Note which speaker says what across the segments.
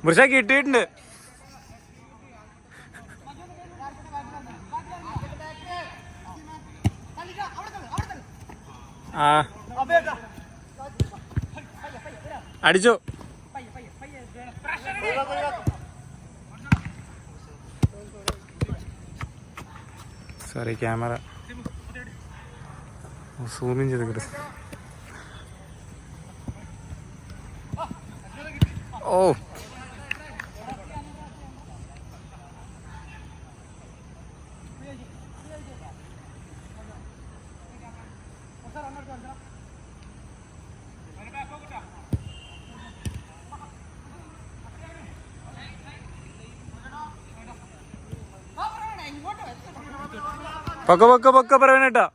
Speaker 1: മുർഷ കിട്ടിയിട്ടുണ്ട്. ആ അടിച്ചു. സോറി ക്യാമറ സൂമിങ് ചെയ്ത് കിട്ടും. ഓ പൊക്ക പൊക്ക പൊക്ക പറയണേട്ടാ.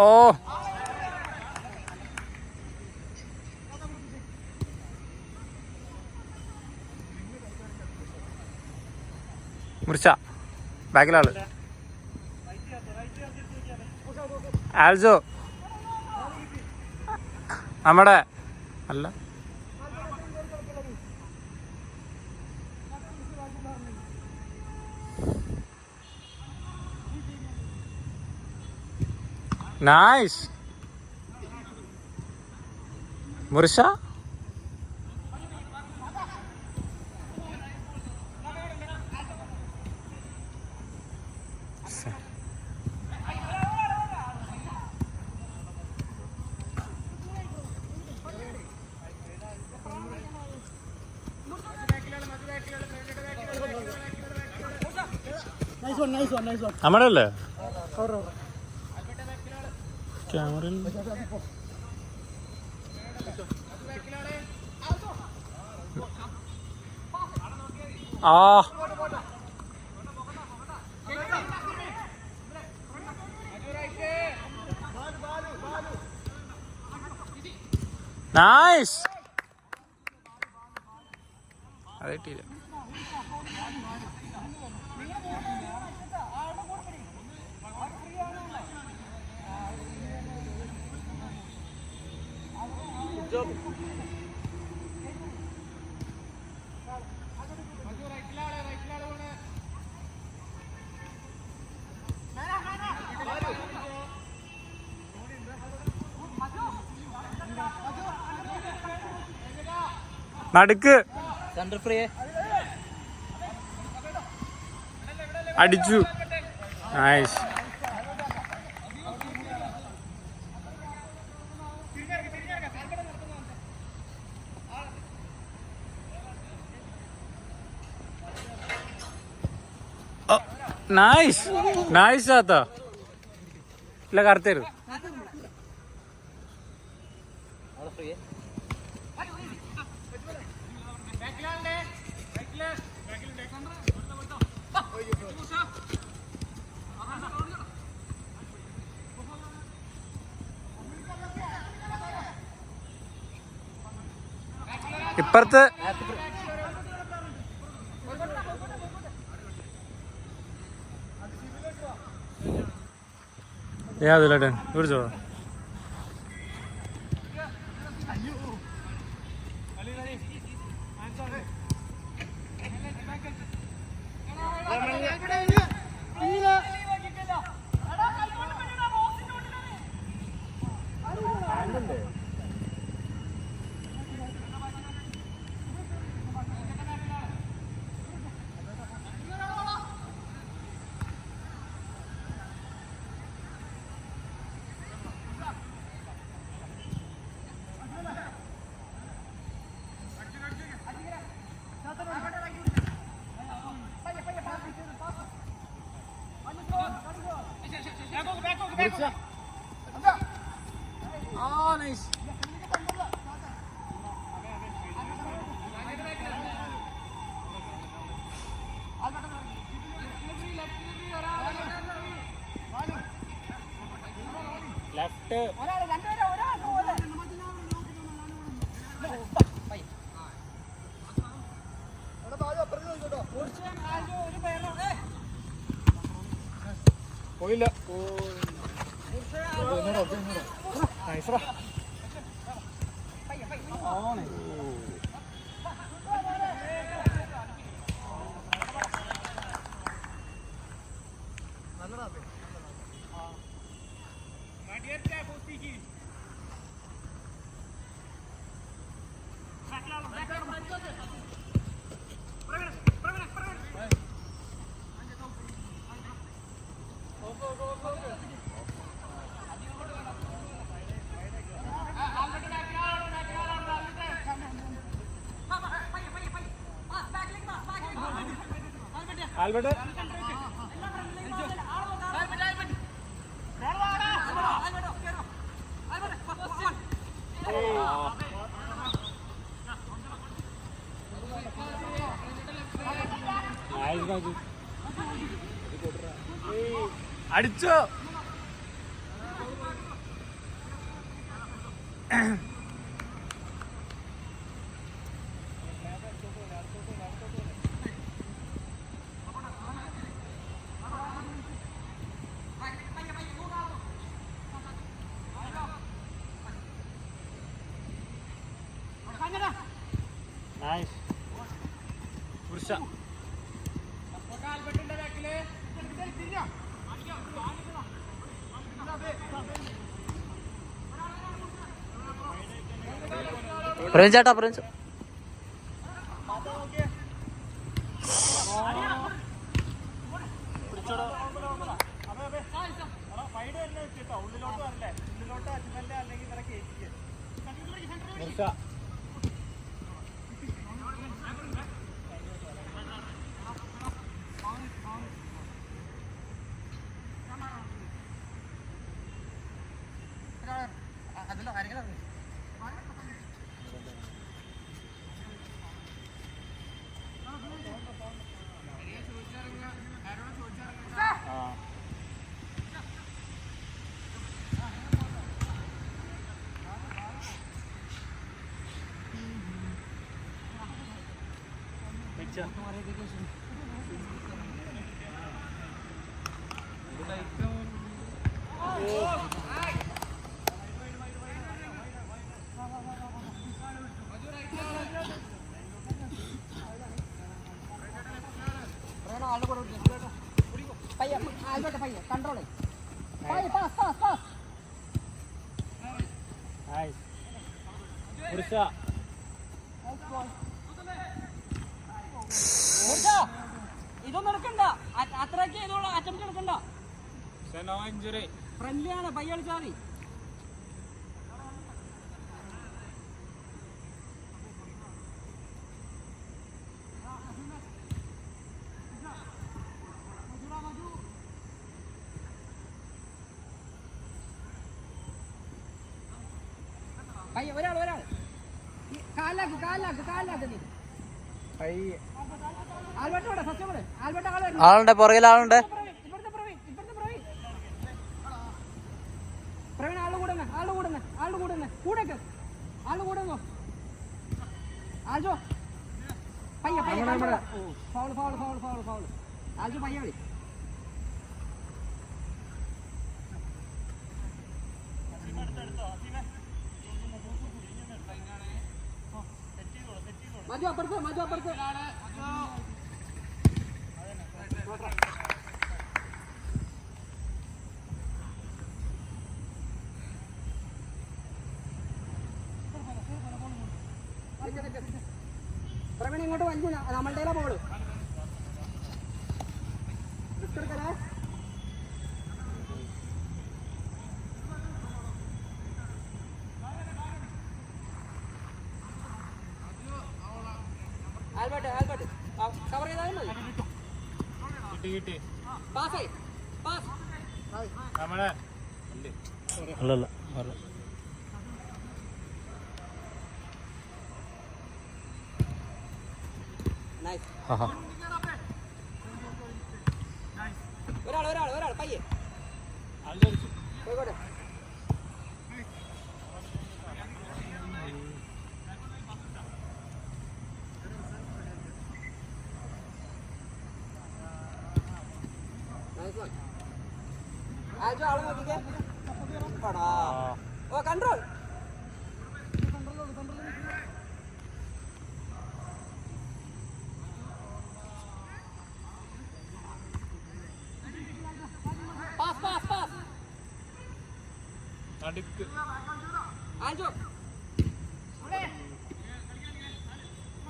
Speaker 1: ഓ മുറിച്ച ബാക്കിലാള് ആൽസോ നമ്മുടെ അല്ല നൈസ് മുറിച്ച. നമ്മുടെ അല്ലേ ക്യാമറ. ആ നൈസ്. അത് കിട്ടിയില്ല. നടുക്ക് അടിച്ചു. നൈസ്. നൈസ് നൈസ് ആത്ത ഇല്ല കറുത്തേരു. ഇപ്പുറത്ത് ഏതിലേട്ടൻ വിളിച്ചോ. Oh, nice. Left.
Speaker 2: പോയില്ല. നൈസറാ. ആൽബർട്ട് അടിച്ചോ. നൈസ്. പുരുഷ
Speaker 3: ചേട്ടാ പ്രിൻസ്
Speaker 4: കൺട്രോൾ
Speaker 1: പുരുഷ
Speaker 4: ഇതൊന്നും എടുക്കണ്ട, അത്രയ്ക്ക് ഇതുള്ള അറ്റംപ്റ്റ് എടുക്കണ്ട.
Speaker 1: ഇഞ്ചുറി
Speaker 4: ഫ്രണ്ട്ലി ആണ്, പയ്യ കളിച്ചാൽ മതി. പയ്യ ഒരാൾ കാലാക്ക് നീ. ആൽബർട്ട് സത്യം ആൽബർട്ട്
Speaker 3: ആളുണ്ട്, പുറകിൽ ആളുണ്ട്.
Speaker 4: പ്രവീൺ ആളുടെ കൂടെ ആൽജോ പയ്യ ഫൗൾ ആൽജോ പയ്യ കളി. മജു അപ്പുറത്ത് പ്രവീൺ ഇങ്ങോട്ട് വലിയ നമ്മളുടെ ബോള് ആൽബർട്ട് കവർ ചെയ്താലും മതി.
Speaker 1: കിട്ടി
Speaker 4: പാസ്
Speaker 1: നമ്മളെ
Speaker 3: അല്ലല്ല
Speaker 4: ഒരാൾ പയ്യെ പോയിക്കോട്ടെ. ആൽജോ ആളെ നോക്കിക്കേ. പടാ. ഓ കൺട്രോൾ. Pass pass pass.
Speaker 2: നടുക്ക്
Speaker 4: ആൽജോ.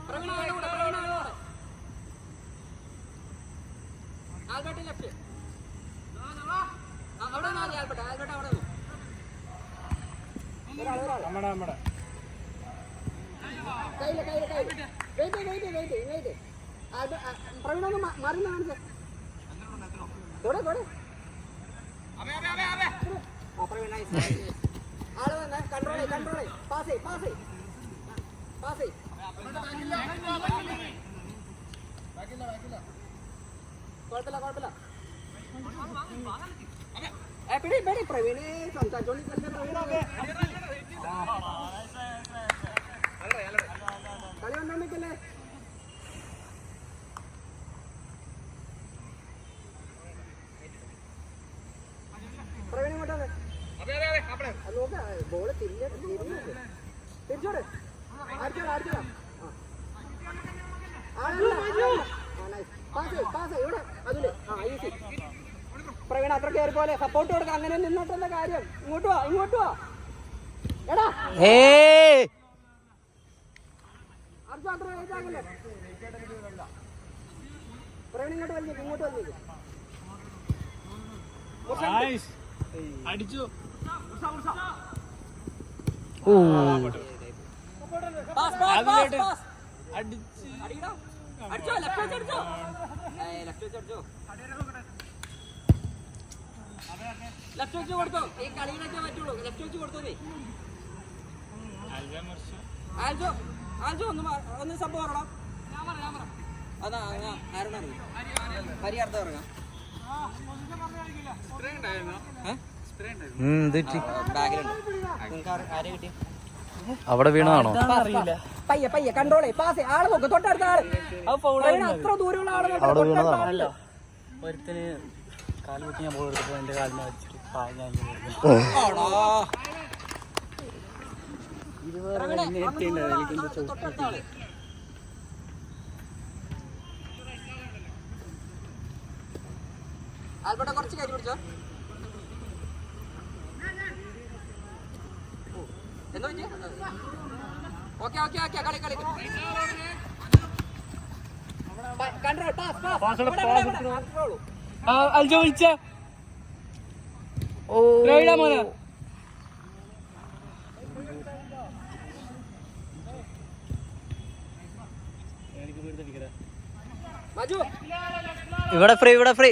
Speaker 4: പ്രവീണ അവിടെ ആൽബർട്ട് ലെഫ്റ്റ്. അവിടെ നാല് ആൽബർട്ട് ആൽബർട്ട് അവിടെ
Speaker 2: നമ്മുടെ
Speaker 4: കയ്യില് വെയിറ്റ് പ്രവീണ ഒന്ന് മറിന്ന് കാണിച്ചേ. തൊടെ പ്രവീണ ആള് വന്നെ കൺട്രോൾ പാസ് കുഴപ്പമില്ല. പിടി പ്രവീണ് സംസാരിച്ചോണ്ടിരിക്കല്ലേ കളി വന്നോണ്ടിരിക്കല്ലേ. പ്രവീണ ഇങ്ങോട്ടേ നോക്ക ബോള് തിരിച്ചോട് അടിച്ചോടാ. പാസ് ഇവിടെ അതില് ഈസി. പ്രവീണ അത്ര കയറി പോലെ സപ്പോർട്ട് കൊടുക്കാം. അങ്ങനെ നിന്നോട്ടെന്ന കാര്യം. ഇങ്ങോട്ട് വാ എടാ. അർജു അത്ര ഏതാകല്ലേ. പ്രവീണ ഇങ്ങോട്ട് വലിഞ്ഞേക്ക്.
Speaker 2: അടിച്ചു.
Speaker 4: അടിച്ചോ ലെഫ്റ്റ് വെച്ച് കൊടുത്തോ. ഈ കളിയിലൊക്കെ പറ്റുള്ളൂ. ലെഫ്റ്റ് വെച്ച് കൊടുത്തോ നീ. ആൽജോ ഒന്ന് സംഭവം പറയണം. അതാ ആരോടാണ് പരിഹാരത്തെ ഇറങ്ങാം.
Speaker 3: അവിടെ വീണതാണോ?
Speaker 4: പയ്യെ കൺട്രോളേ. പാസ് ആള് നോക്ക്. തൊട്ടടുത്ത ആള് അത്ര ദൂരമുള്ള ആള്
Speaker 3: അവിടെ വീണതാണോ?
Speaker 2: ഒരുത്തിന് കാല് കുത്തി ഞാൻ ബോൾ എടുത്തപ്പോൾ എൻ്റെ കാലിന് വെച്ചിട്ട്
Speaker 4: ആൽബർട്ട് കുറച്ച് കയറ്റി പിടിച്ചോ. എന്താ പറ്റിയ? ഓക്കെ കളി കൺട്രോൾ.
Speaker 2: അൽജോ വിളിച്ച മോനെ
Speaker 3: ഇവിടെ ഫ്രീ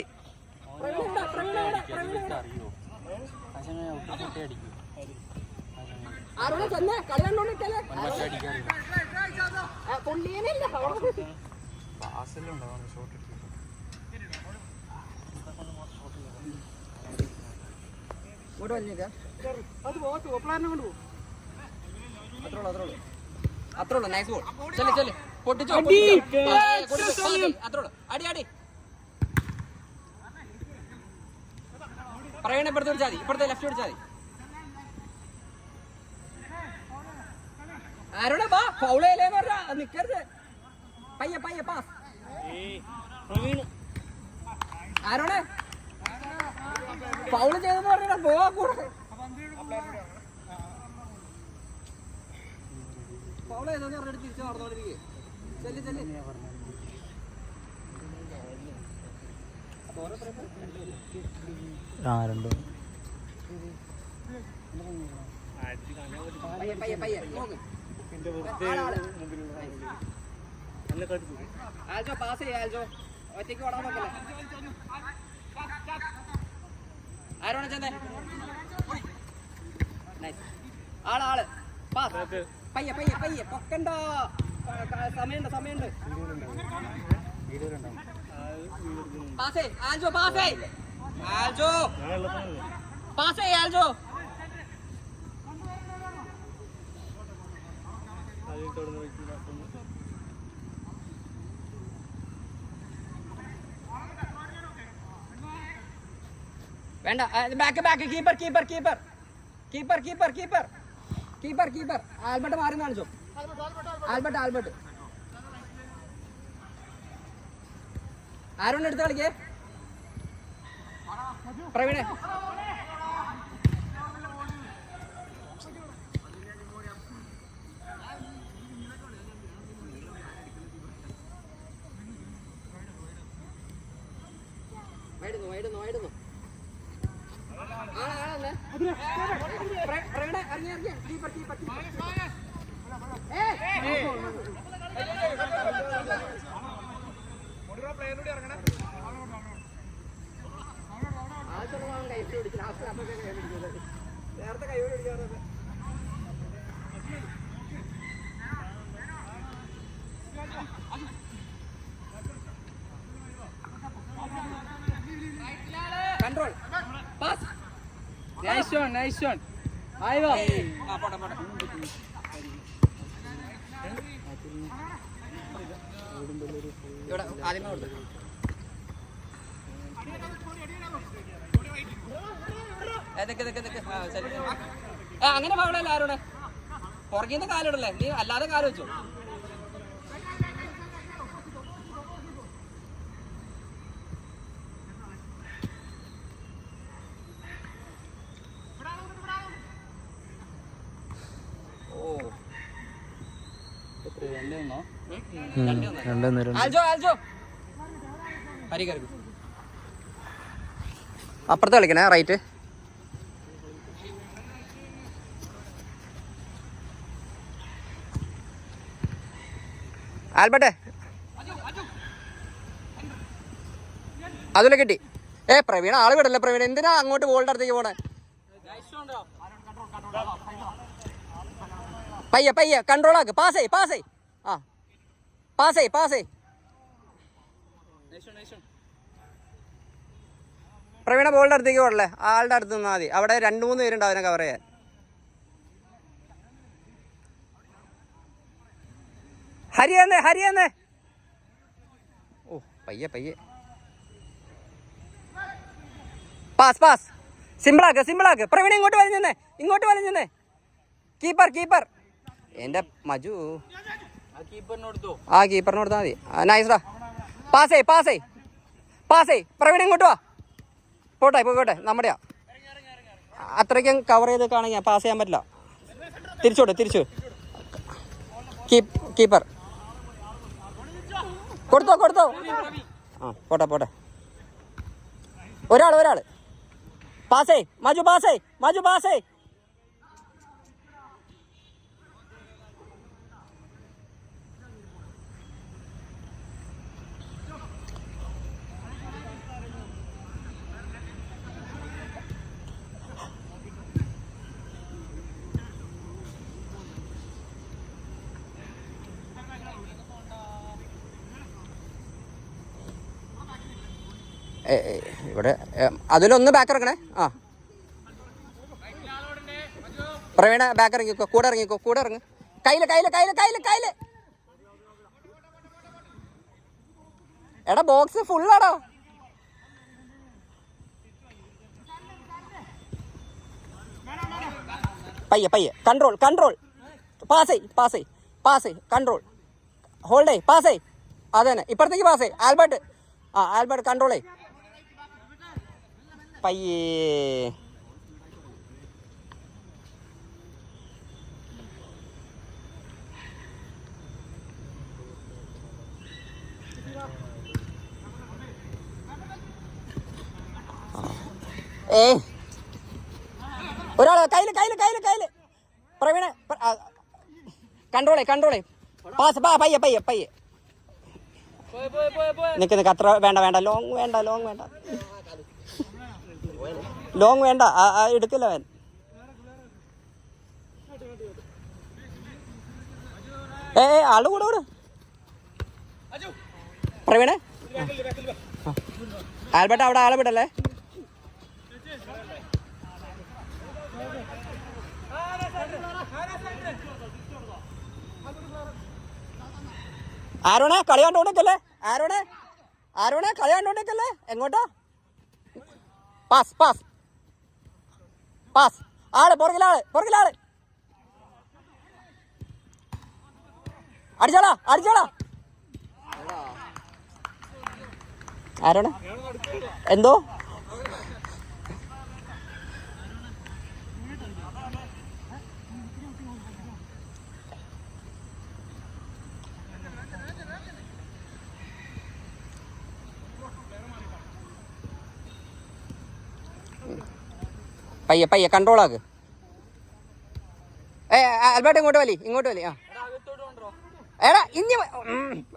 Speaker 4: ആരോടെ ചെന്നേ കളി കണ്ടോണ്ടിരിക്കല്ലേ. പുള്ളിയനല്ല ഇങ്ങോട്ട് വലിഞ്ഞേക്കാം. അത്രോളൂ. Nice ball. ചെല്ല് പൊട്ടിച്ചോ. അത്രോളൂ. അടി പറയണ ഇപ്പുറത്തെ പിടിച്ചാൽ മതി. ഇപ്പുറത്തെ ലെഫ്റ്റ് പിടിച്ചാൽ മതി. ആരോടെ വാ ഫൗളേന്ന് പറഞ്ഞാ നിക്കരുത്. പയ്യെ പാസ്. ആരോടെ ഫൗള് ചെയ്തെന്ന് പറഞ്ഞാ പോവാ കൂടെ. ഫൗള് ചെയ്തെന്ന് പറഞ്ഞിട്ട് തിരിച്ചു നടന്നോണ്ടിരിക്കുക. ചെല്ല് പയ്യെ നോക്ക്. ആൽജോ പാസ് ചെയ്യാ. ആൽജോ ഒറ്റയ്ക്ക് ഓടാൻ നോക്കല്ലേ. ആരോടെ ചെന്നേ. ആള് പാസ്. പയ്യെ പൊക്കണ്ട. സമയമുണ്ട്. പാസ് ആൽജോ വേണ്ട ബാക്ക് കീപ്പർ ആൽബർട്ട് മാറി കാണിച്ചോ. ആൽബർട്ട് ആരോണ്ട് എടുത്ത് കളിക്കേ. പ്രവീണേ വൈടുന്നു പ്രവീണ ഇറങ്ങിയ കീപ്പർ നേരത്തെ കൈ പിടിക്കാറ്. Control pass. Nice shot. ആയി വാ. പോട്ടെ. ഇവിടെ ആദ്യമേ കൊടുത്തു. അങ്ങനെ പാവണല്ലോ ആരോടെ പുറകിന്ന് കാലിടല്ലേ, നീ അല്ലാതെ കാല് വെച്ചു. അപ്പുറത്ത് കളിക്കണേ റൈറ്റ്. ആൽബർട്ടെ അതിലെ കിട്ടി. പ്രവീണ ആള് വിടല്ലേ. പ്രവീണ എന്തിനാ അങ്ങോട്ട് ബോളിന്റെ അടുത്തേക്ക് പോണേ. പയ്യെ കൺട്രോൾ ആക്ക്. പാസ് പ്രവീണ ബോളിന്റെ അടുത്തേക്ക് പോടല്ലേ. ആളുടെ അടുത്ത് നിന്നാൽ മതി. അവിടെ 2-3 പേരുണ്ടാവും അതിനെ കവർ ചെയ്യാൻ. ഹരിയാന്നേ. ഓ പയ്യെ പാസ് സിമ്പിളാക്ക്. പ്രവീണ ഇങ്ങോട്ട് വലിഞ്ഞേ. കീപ്പർ എന്റെ മജു കീപ്പറിന് കൊടുത്താൽ മതി. നൈസ്ഡാ. പാസേ പ്രവീണ ഇങ്ങോട്ട് വാ. പോട്ടെ നമ്മുടെയാ. അത്രയ്ക്കും കവർ ചെയ്തൊക്കെയാണെങ്കിൽ പാസ് ചെയ്യാൻ പറ്റില്ല. തിരിച്ചു കീപ്പർ കൊടുത്തോ. പോട്ടെ. ഒരാള് പാസേ മജു പാസേ. ഇവിടെ അതിലൊന്ന് ബാക്ക് ഇറങ്ങണേ. പ്രവീണ ബാക്ക് ഇറങ്ങിക്കോ. കൂടെ ഇറങ്ങ്. കയ്യില്. എടാ ബോക്സ് ഫുള്ളാടോ. പയ്യെ control. Pass control. Hold pass. അതന്നെ ഇപ്പുറത്തേക്ക് പാസ്. ആൽബർട്ട് കൺട്രോളേ. പയ്യേ ഒരാള് കയ്യില്. പ്രവീണ കൺട്രോളേ. പാസ് പയ്യെ. നിക്ക് അത്ര വേണ്ട. ലോങ് വേണ്ട. എടുക്കില്ല അവൻ. ആള് കൂടെ. പ്രവീണ ആൽബർട്ട് അവിടെ ആളെ വിടല്ലേ. ആരോണേ കളി കണ്ടോണ്ടിരിക്കല്ലേ. ആരോണേ കളി കണ്ടോണ്ടിരിക്കല്ലേ. എങ്ങോട്ടാ? Pass pass. പുറകിലാള് അടിച്ചോളാ. ആരാണ് എന്തോ പയ്യെ കൺട്രോൾ ആക്ക്. ആൽബർട്ട് ഇങ്ങോട്ട് വലി. ആ എടാ ഇനി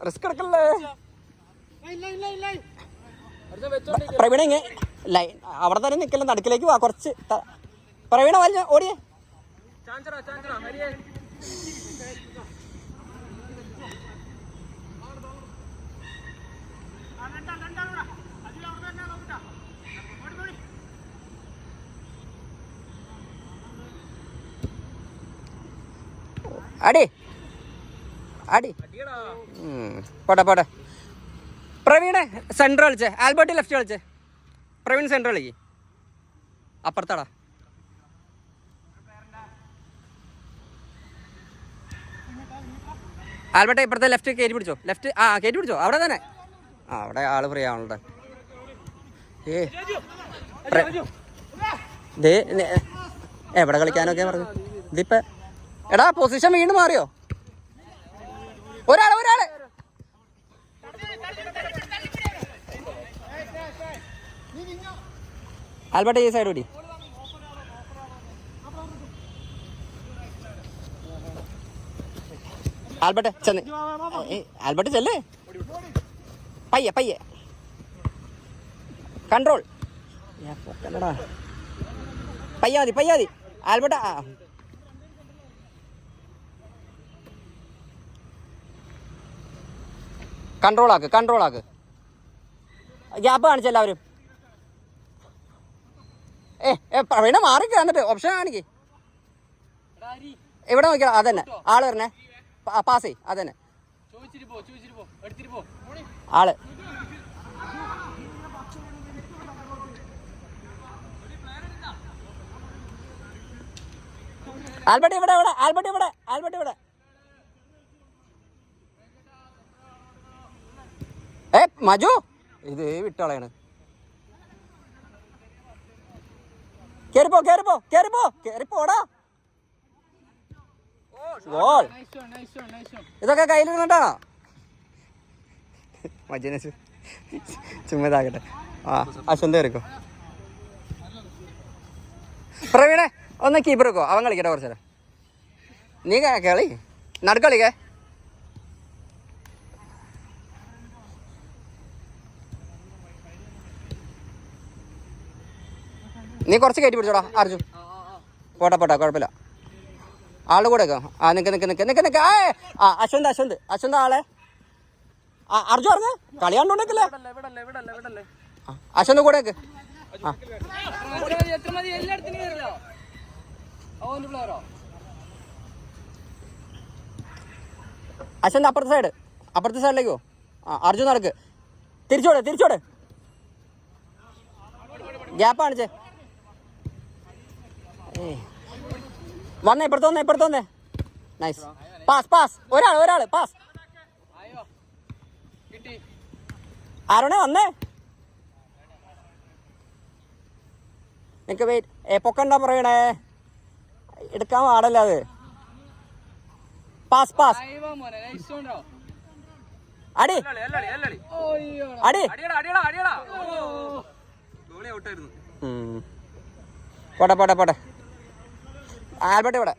Speaker 4: റിസ്ക് എടുക്കല്ലേ. പ്രവീണ ലൈൻ അവിടെ തന്നെ നിൽക്കല്ലേ, നടുക്കിലേക്ക് വാ കുറച്ച്. പ്രവീണ വലിയ ഓടിയേ. അടി പോട്ടെ. പ്രവീണെ സെൻറ്റർ കളിച്ചേ, ആൽബർട്ട് ലെഫ്റ്റ് കളിച്ചേ. പ്രവീൺ സെൻറ്റർ കളിക്ക്. അപ്പുറത്താടാ. ആൽബർട്ട് ഇപ്പുറത്തെ ലെഫ്റ്റ് കയറ്റി പിടിച്ചോ. കയറ്റി പിടിച്ചോ അവിടെ തന്നെ. അവിടെ ആള് ഫ്രീ ആവണുണ്ട്. എവിടെ കളിക്കാനൊക്കെ പറഞ്ഞു ഇതിപ്പോ. എടാ പൊസിഷൻ വീണ്ടും മാറിയോ? ഒരാള് ആൽബർട്ട് ഈ സൈഡ് ഓടി. ആൽബർട്ട് ചെല്ലേ. പയ്യെ കൺട്രോൾ. പയ്യാതി ആൽബർട്ട്. കൺട്രോൾ ആക്ക്. ഗ്യാപ്പ് കാണിച്ച എല്ലാവരും. പ്രവീണ മാറിക്ക് എന്നിട്ട് ഓപ്ഷൻ കാണിക്ക്. ഇവിടെ നോക്കിയാ അതന്നെ ആള് വരണേ. പാസ് ചെയ് അതന്നെ ആള്. ആൽബർട്ട് ഇവിടെ. മജു ഇത് വിട്ടളയാണ്. കേറിപ്പോടാ. ഗോൾ. ഇതൊക്കെ കയ്യിലിരുന്നിട്ടാണോ? മജുനെ ചുമ്മതാകട്ടെ. അശ്വന്ത് കയറിക്കോ. പ്രവീണെ ഒന്ന് കീപ്പർ വെക്കോ, അവൻ കളിക്കട്ടെ കുറച്ചു നേരം. നീ കളി നടുക്കളിക്കേ. നീ കുറച്ച് കയറ്റി പിടിച്ചോടാ അർജു. പോട്ടെ കുഴപ്പമില്ല. ആളുടെ കൂടെ നിക്ക്. അശ്വന്ത് ആളെ. അർജു അറിഞ്ഞ കളിയാണ്ടോണ്ടേക്കല്ലേ. അശ്വന്ത് കൂടെ അശ്വന്ത് അപ്പുറത്തെ സൈഡിലേക്ക് പോ. അർജുൻ നടക്ക്. തിരിച്ചോട്. ഗ്യാപ്പ് കാണിച്ചേ. വന്നേ ഇപ്പുറത്ത് വന്നേ. നൈസ്. പാസ്. ഒരാള് പാസ്. ആരോണേ വന്നേ. എനിക്ക് വെയിറ്റ് പൊക്കണ്ട പറയണേ. എടുക്കാൻ പാടല്ല അത്. പാസ് അടി. പോട്ടെ. ആൽബർട്ട് ഇവിടെ.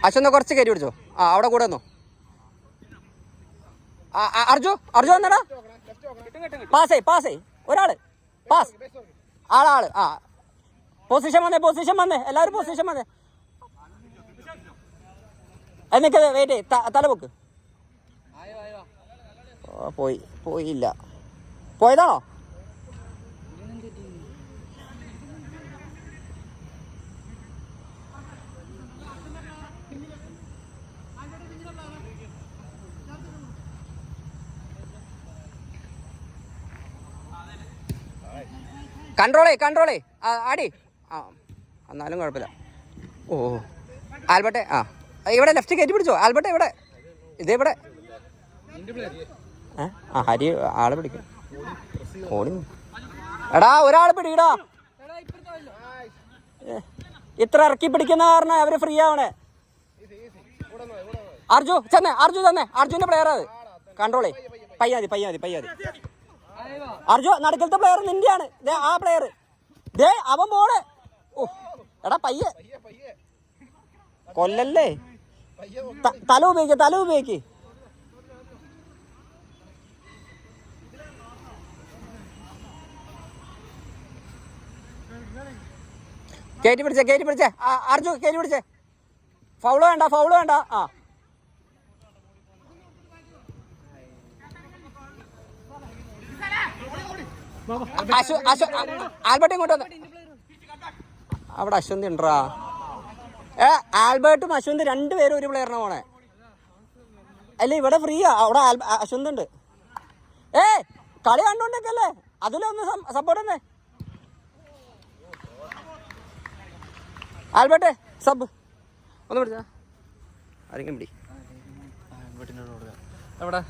Speaker 4: അശ്വന്ത കുറച്ച് കയറ്റി പിടിച്ചോ. അവിടെ കൂടെ വന്നോ. അർജു വന്നടാ. പാസ് ഒരാള് പാസ്. ആള് പൊസിഷൻ വന്നേ. എല്ലാവരും പൊസിഷൻ വന്നേ. എന്നൊക്കെ വെയിറ്റ് തലപൊക്ക്. പോയില്ല. പോയതാണോ? കൺട്രോളേ അടി. എന്നാലും കുഴപ്പമില്ല. ഓ ആൽബർട്ടെ, ആ ഇവിടെ ലെഫ്റ്റ് കയറ്റി പിടിച്ചോ ആൽബർട്ടെ. ഇവിടെ ഇതെവിടെ? ആ ഹരി ആളെ പിടിക്കും. ഓടി എടാ, ഒരാൾ പിടിക്കടാ. ഇത്ര ഇറക്കി പിടിക്കുന്ന കാരണം അവര് ഫ്രീ ആവണേ. അർജു തന്നെ, അർജുന്റെ പ്ലെയർ അത്. കൺട്രോളേ, പയ്യാതി. അർജു നടുക്കലത്തെ പ്ലെയർ നിന്റെയാണ്. ആ പ്ലെയർ ദേ അവൻ പോണേ. ഓ എടാ പയ്യെ കൊല്ലല്ലേ. തല ഉപയോഗിക്ക്. കയറ്റി പിടിച്ചേ അർജു, കയറ്റി പിടിച്ചേ. ഫൗള് വേണ്ട. ആ ആൽബർട്ട് ഇങ്ങോട്ട് വന്ന്. അവിടെ അശ്വന്തി ഉണ്ടോ? ആൽബർട്ടും അശ്വന്ത് രണ്ടുപേരും ഒരു പ്ലെയറിനെ പോണേ. അല്ല ഇവിടെ ഫ്രീയാ. അവിടെ അശ്വന്ത് ഉണ്ട്. കളി കണ്ടോണ്ടൊക്കെയല്ലേ, അതിലൊന്ന് സപ്പോർട്ട് തന്നെ. ആൽബർട്ടെ സബ് ഒന്ന് പിടിച്ചാ. ആരെങ്കിലും പിടി.
Speaker 3: എവിടെ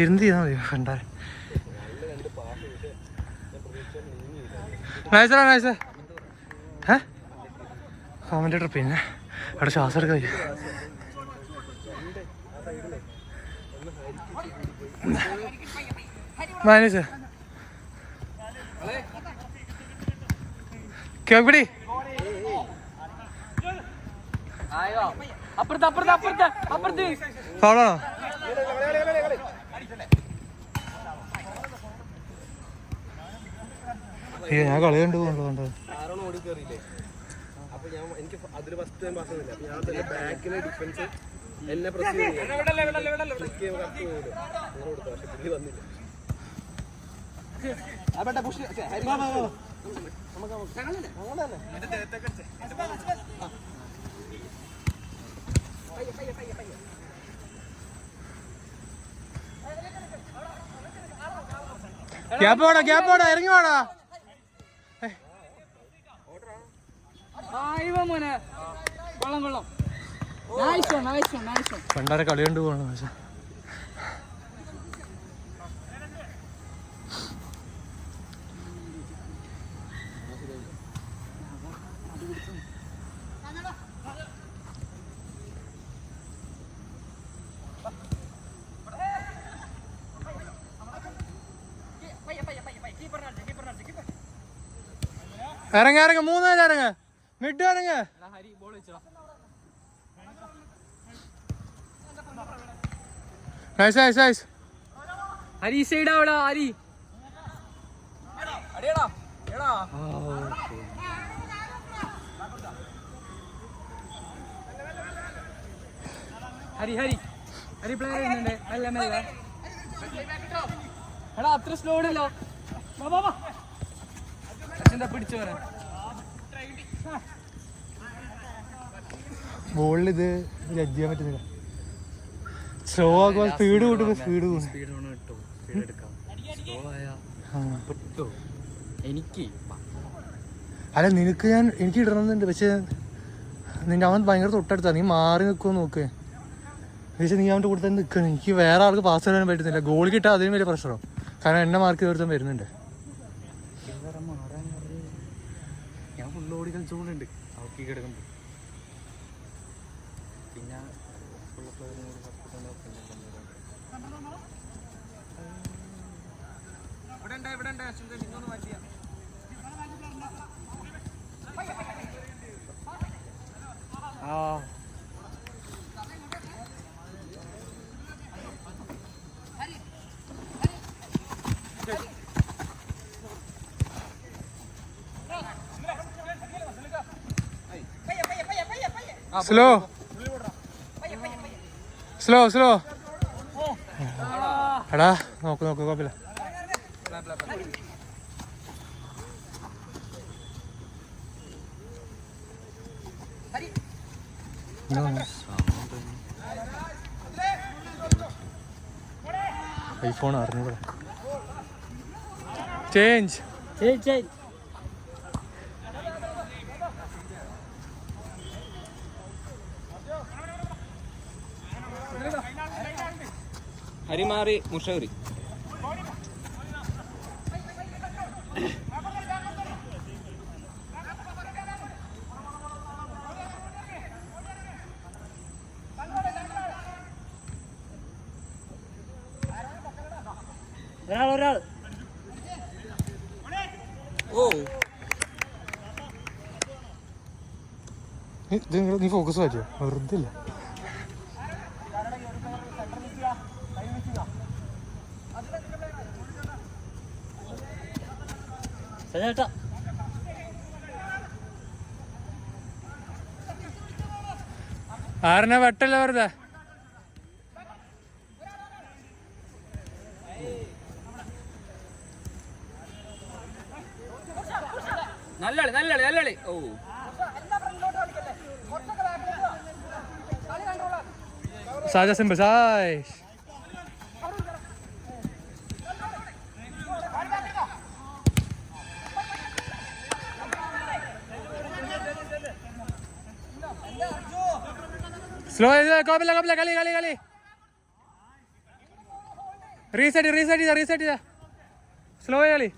Speaker 1: ഇരുന്ന് ചെയ്താൽ മതി. കണ്ടാൽ നൈസ്. കമന്റേറ്റർ പിന്നെ അവിടെ ശ്വാസം എടുക്കാൻ മാനേജ് കേൾപ്പിടി. ഫൗളാണോ? ഞാൻ കളി കണ്ടു കണ്ടത്.
Speaker 2: എനിക്ക് അതിൽ ഫസ്റ്റ് ടൈം പാസ് ചെയ്യുന്നില്ല. ഞാൻ തന്നെ ബാക്കിലെ ഡിഫൻസ് എന്നെ പ്രസ് വന്നില്ല.
Speaker 1: ഗ്യാപ്പോടാ ഇറങ്ങി വാടാ. പണ്ടാരെ കളി കണ്ടു പോകണം. പക്ഷെ ഇറങ്ങ 3 പേര് ഇറങ്ങ. മിഡ് ഇറങ്ങ. നൈസ്.
Speaker 3: ഹരി സൈഡ് ആവടാ. ഹരി പ്ലെയർ ചെയ്യുന്നുണ്ട്. എടാ അത്ര സ്ലോ ഉണ്ടല്ലോ. പിടിച്ചോനെ
Speaker 1: ബോളിൽ ഇത് ജഡ്ജ് ചെയ്യാൻ പറ്റുന്നില്ല. സ്ലോ ആകുമ്പോൾ സ്പീഡ് കൂട്ടുമ്പോൾ സ്പീഡ്
Speaker 3: എനിക്ക്
Speaker 1: അല്ല എനിക്ക് ഇടണമെന്നുണ്ട്. പക്ഷെ നിന്റെ അവൻ ഭയങ്കര തൊട്ടടുത്താ. നീ മാറി നിൽക്കുമോ നോക്ക്. പക്ഷെ നീ അവൻ്റെ കൂടെ തന്നെ നിൽക്കണം. എനിക്ക് വേറെ ആൾക്ക് പാസ് തരാൻ പറ്റുന്നില്ല. ഗോൾ കിട്ടാൻ അതിനും വലിയ പ്രഷറോ. കാരണം എന്നെ മാർക്ക് തീർത്തും വരുന്നുണ്ട്.
Speaker 3: ഞാൻ ഫുള്ള് ഓടി കളിച്ചുകൊണ്ടുണ്ട് അവർക്ക് കിടക്കുമ്പോൾ. പിന്നെ
Speaker 1: സ്ലോ എടാ നോക്ക് കുഴപ്പമില്ല. ഐഫോൺ അറിഞ്ഞൂടെ. ചേഞ്ച്.
Speaker 4: ഹരിമാറി മുഷകരി. ഒരാൾ ഓ
Speaker 1: നീ ഫോക്കസ് പറ്റിയോ? വെറുതെ ഇല്ല. ആരനെ വെട്ടല്ല വെറുതെ.
Speaker 4: നല്ല കളി. ഓ
Speaker 1: സാജ സിംബ സായ്. സ്ലോ കോപ്പില്ല കളി റീസെറ്റ് ചെയ്ത സ്ലോ കളി.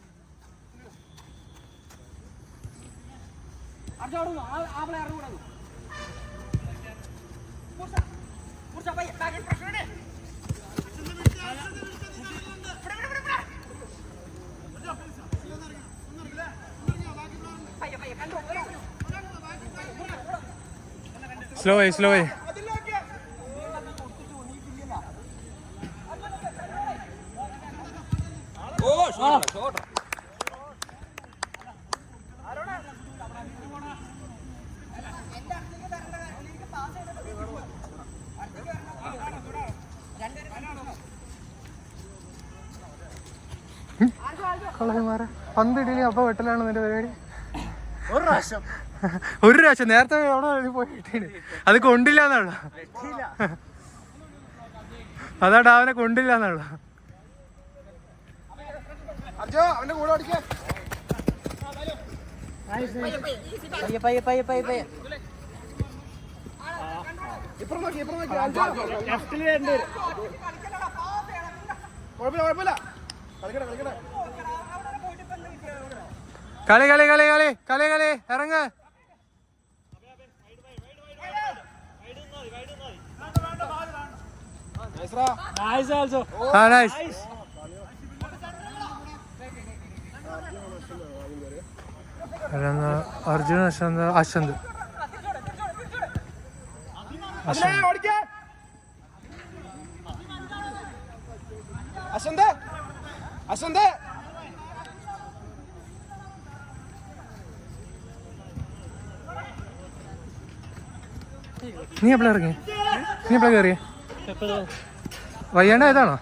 Speaker 1: സ്ലോ ആയി.
Speaker 4: ഓ ഷോട്ട്.
Speaker 1: കളമാരെ പന്തിടലി അപ്പൊ വെട്ടലാണ് നിന്റെ പരിപാടി. ഒരു പ്രാവശ്യം നേരത്തെ അവിടെ പോയിട്ട് അത് കൊണ്ടില്ല എന്നുള്ള. അതാ അവനെ കൊണ്ടില്ല എന്നുള്ള. കളി ഇറങ്ങ. അർജുൻ അശ്വന്ത് നീ എപ്പോഴാ കയറിയേ? വയ്യാണ്ട ഏതാണോ?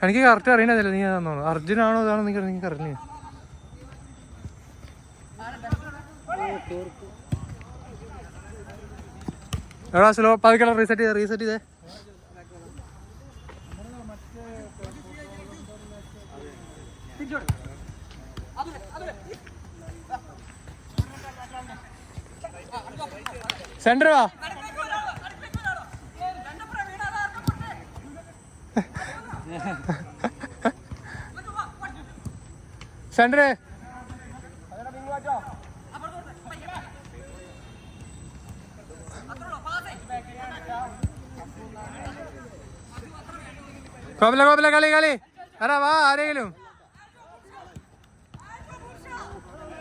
Speaker 1: എനിക്ക് കറക്റ്റ് അറിയണതല്ല. നീ ഏതാണെന്നോ? അർജുനാണോ ഇതാണോ നീ അറിഞ്ഞു? എടാ സ്ലോ പതുക്കെ റീസെറ്റ് ചെയ്തേ. സെന്റർ വാ. സെന്റർ കോപ്പില്ല കളി. അറാ വാ, ആരെങ്കിലും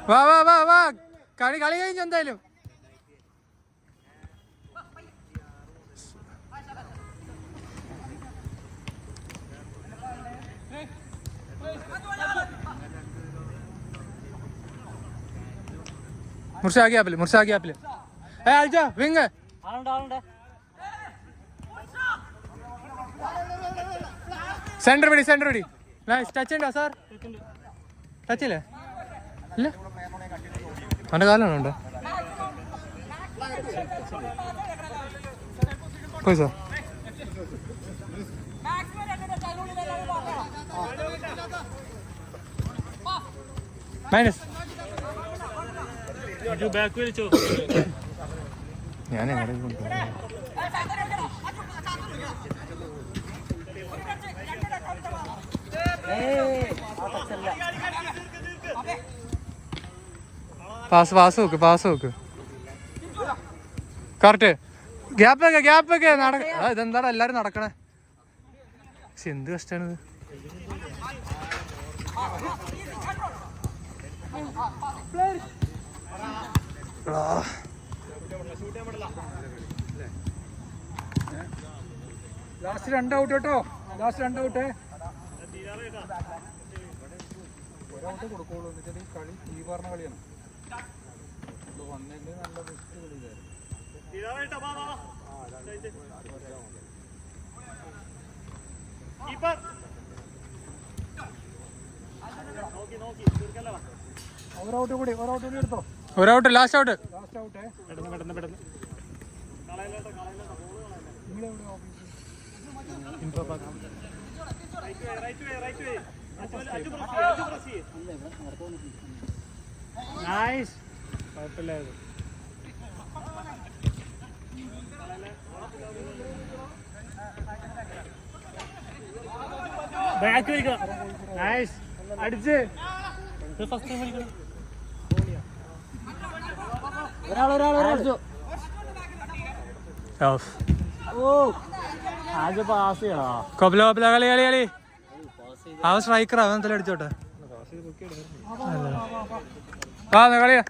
Speaker 1: വാ. കളി കഴിഞ്ഞു എന്തായാലും. മുർഷാക്കിയാപ്പില് അൽജോ വിങ്. സെന്റർ പിടി. നൈസ്. ടച്ച് ഉണ്ടോ സാർ? ടച്ച് ഇല്ലേ? ഇല്ല, അവൻ്റെ കാലാണോ ഉണ്ടോ? പോയി സാർ. മൈനസ്.
Speaker 3: ബാക്ക് വലിച്ചോ.
Speaker 1: ഞാൻ എവിടെ കൊണ്ടുപോകും? പാസ് നോക്ക് കറക്റ്റ്. ഗ്യാപ്പ് ഒക്കെ ഇതെന്താണ് എല്ലാരും നടക്കണേ? പക്ഷെ എന്ത് കഷ്ടാണിത്.
Speaker 3: ലാസ്റ്റ് 2 ഔട്ട് കേട്ടോ. Last 2 out. ഒരൗട്ട് കൊടുക്കുള്ളൂ. എന്നുവെച്ചാൽ ഈ കളി ഈ പറഞ്ഞ കളിയാണ്. വന്നെങ്കിൽ നല്ല ബെസ്റ്റ് കളിയിലായിരുന്നു. ഒരൗട്ട് കൂടി എടുത്തോ.
Speaker 1: ഒരൗട്ട് ലാസ്റ്റ് ഔട്ട്.
Speaker 3: ലാസ്റ്റ് ഔട്ടേ.
Speaker 2: പെട്ടെന്ന്
Speaker 3: നൈസ്. കുഴപ്പമില്ലായിരുന്നു. ബാക്ക് വലിക്കണം. നൈസ്. അടിച്ച് ഫസ്റ്റ് ടൈം വലിക്കണം. ഒരാൾ ആദ്യം പാസ് ചെയ്യണോ?
Speaker 1: കൊപ്പല കളി ആ സ്ട്രൈക്കർ അവൻ എന്തെങ്കിലും അടിച്ചോട്ടെ. കളിയാ